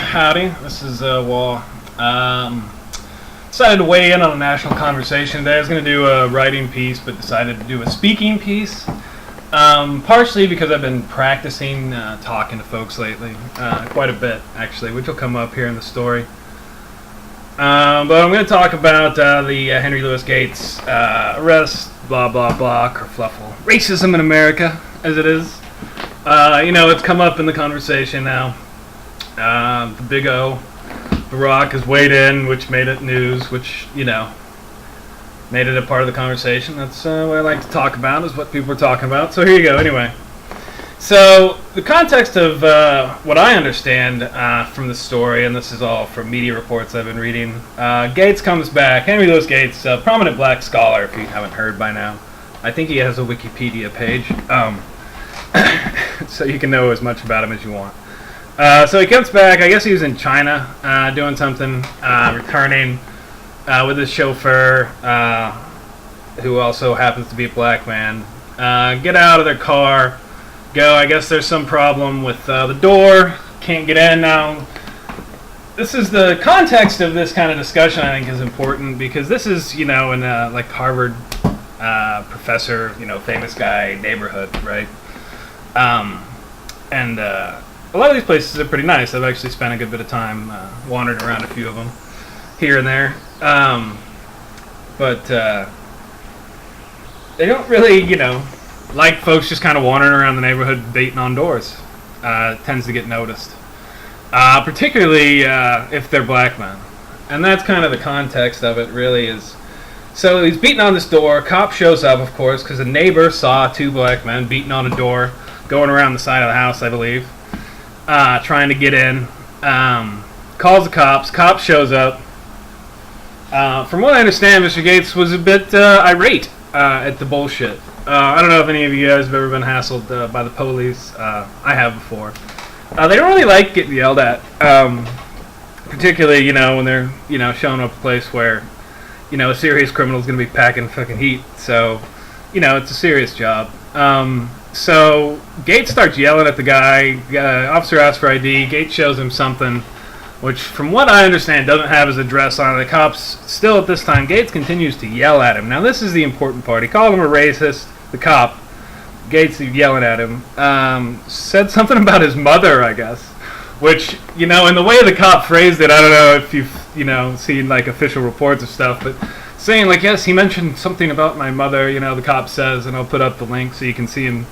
Howdy. This is Wall. Decided to weigh in on a national conversation today. I was going to do a writing piece, but decided to do a speaking piece. Partially because I've been practicing talking to folks lately, quite a bit actually, which will come up here in the story. But I'm going to talk about the Henry Louis Gates arrest, blah blah blah, kerfluffle, racism in America, as it is. It's come up in the conversation now. The Big O, The Rock has weighed in, which made it news, which, made it a part of the conversation. That's what I like to talk about, is what people are talking about. So here you go, anyway. So, the context of what I understand from the story, and this is all from media reports I've been reading, Gates comes back. Henry Louis Gates, a prominent black scholar, if you haven't heard by now. I think he has a Wikipedia page, so you can know as much about him as you want. So he comes back. I guess he was in China doing something, returning with his chauffeur, who also happens to be a black man. Get out of their car, go. I guess there's some problem with the door. Can't get in now. This is the context of this kind of discussion, I think, is important because this is, in like Harvard professor, famous guy neighborhood, right? A lot of these places are pretty nice. I've actually spent a good bit of time wandering around a few of them here and there. But they don't really, like folks just kind of wandering around the neighborhood beating on doors. It tends to get noticed. Particularly if they're black men. And that's kind of the context of it, really, is... So he's beating on this door. Cop shows up, of course, because a neighbor saw two black men beating on a door, going around the side of the house, I believe. Trying to get in, calls the cops. Cop shows up. From what I understand, Mr. Gates was a bit irate at the bullshit. I don't know if any of you guys have ever been hassled by the police. I have before. They don't really like getting yelled at, particularly when they're showing up a place where a serious criminal is going to be packing fucking heat. So it's a serious job. So Gates starts yelling at the guy. Officer asks for ID. Gates shows him something, which, from what I understand, doesn't have his address on it. The cops still, at this time, Gates continues to yell at him. Now, this is the important part. He called him a racist. The cop, Gates, yelling at him, said something about his mother, I guess. Which, in the way the cop phrased it, I don't know if you've, seen like official reports of stuff, but saying like, yes, he mentioned something about my mother. The cop says, and I'll put up the link so you can see him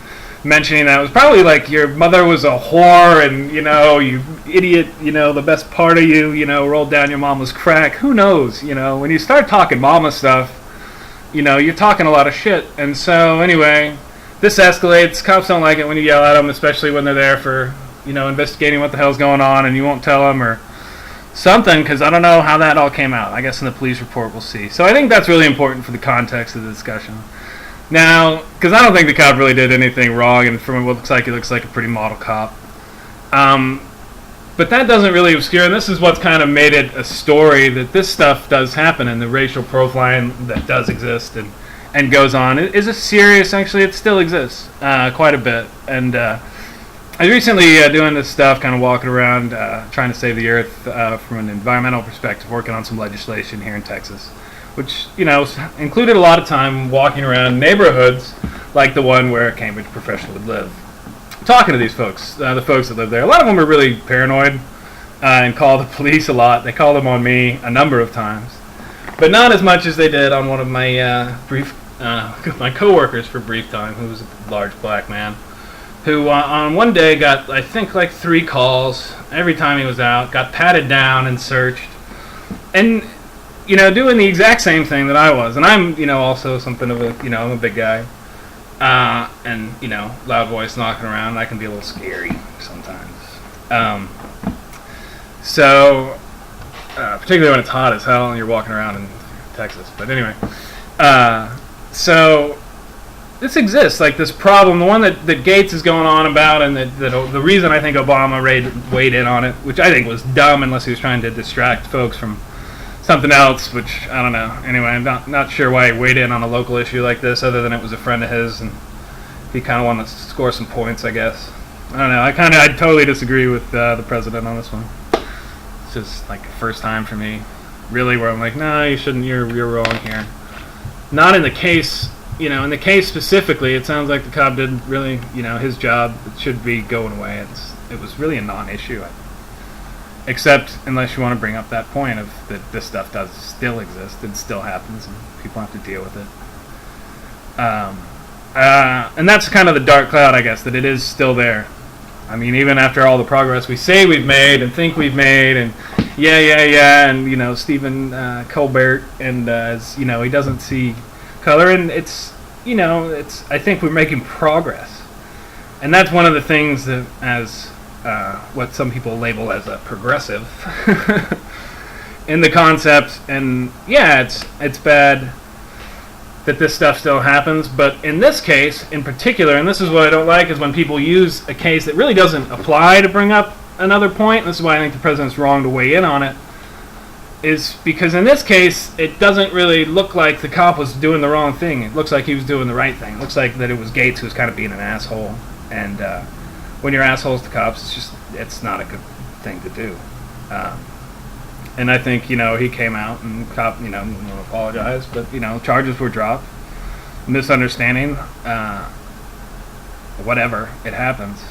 mentioning that. It was probably like, your mother was a whore, and you idiot, the best part of you, rolled down your mama's crack. Who knows? When you start talking mama stuff, you're talking a lot of shit. And so anyway, this escalates. Cops don't like it when you yell at them, especially when they're there for investigating what the hell's going on, and you won't tell them or something, because I don't know how that all came out. I guess in the police report we'll see. So I think that's really important for the context of the discussion. Now, because I don't think the cop really did anything wrong, and from what it looks like a pretty model cop. But that doesn't really obscure, and this is what's kind of made it a story, that this stuff does happen, and the racial profiling that does exist and goes on. It is a serious, actually, it still exists quite a bit. And I was recently doing this stuff, kind of walking around, trying to save the earth from an environmental perspective, working on some legislation here in Texas, which, included a lot of time walking around neighborhoods like the one where a Cambridge professional would live. Talking to these folks, the folks that live there. A lot of them are really paranoid and call the police a lot. They called them on me a number of times, but not as much as they did on one of my my coworkers for brief time, who was a large black man, who on one day got, I think, like 3 calls every time he was out, got patted down and searched, and doing the exact same thing that I was. And I'm, also something of a, I'm a big guy. And, loud voice knocking around. I can be a little scary sometimes. Particularly when it's hot as hell and you're walking around in Texas. But anyway, so this exists, like this problem, the one that Gates is going on about, and that the reason I think Obama weighed in on it, which I think was dumb unless he was trying to distract folks from something else, which I don't know. Anyway, I'm not sure why he weighed in on a local issue like this, other than it was a friend of his and he kind of wanted to score some points, I guess. I don't know. I totally disagree with the president on this one. This is like the first time for me, really, where I'm like, no, you shouldn't. You're wrong here. Not in the case, in the case specifically. It sounds like the cop did really, his job. It should be going away. It was really a non-issue, except unless you want to bring up that point of that this stuff does still exist. It still happens, and people have to deal with it. And that's kind of the dark cloud, I guess, that it is still there. I mean, even after all the progress we say we've made and think we've made, and and Stephen Colbert, and he doesn't see color, and it's I think we're making progress, and that's one of the things that as what some people label as a progressive in the concept, and it's bad that this stuff still happens, but in this case in particular, and this is what I don't like, is when people use a case that really doesn't apply to bring up another point, and this is why I think the president's wrong to weigh in on it, is because in this case, it doesn't really look like the cop was doing the wrong thing. It looks like he was doing the right thing. It looks like that it was Gates who was kind of being an asshole, and when you're assholes to cops, it's not a good thing to do. And I think, he came out and cop, apologized, but, charges were dropped. Misunderstanding, whatever, it happens.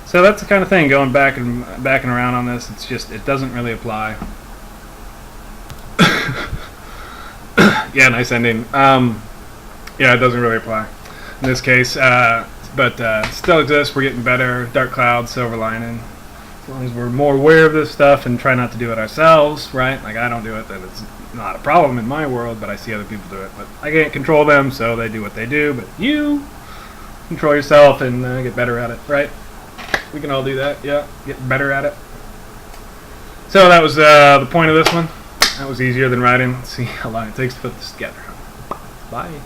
So that's the kind of thing, going back and around on this. It's just, it doesn't really apply. Yeah, nice ending. It doesn't really apply in this case. But it still exists. We're getting better. Dark cloud, silver lining. As long as we're more aware of this stuff and try not to do it ourselves, right? Like, I don't do it, then it's not a problem in my world, but I see other people do it. But I can't control them, so they do what they do. But you control yourself and get better at it, right? We can all do that, yeah. Get better at it. So that was the point of this one. That was easier than writing. Let's see how long it takes to put this together. Bye.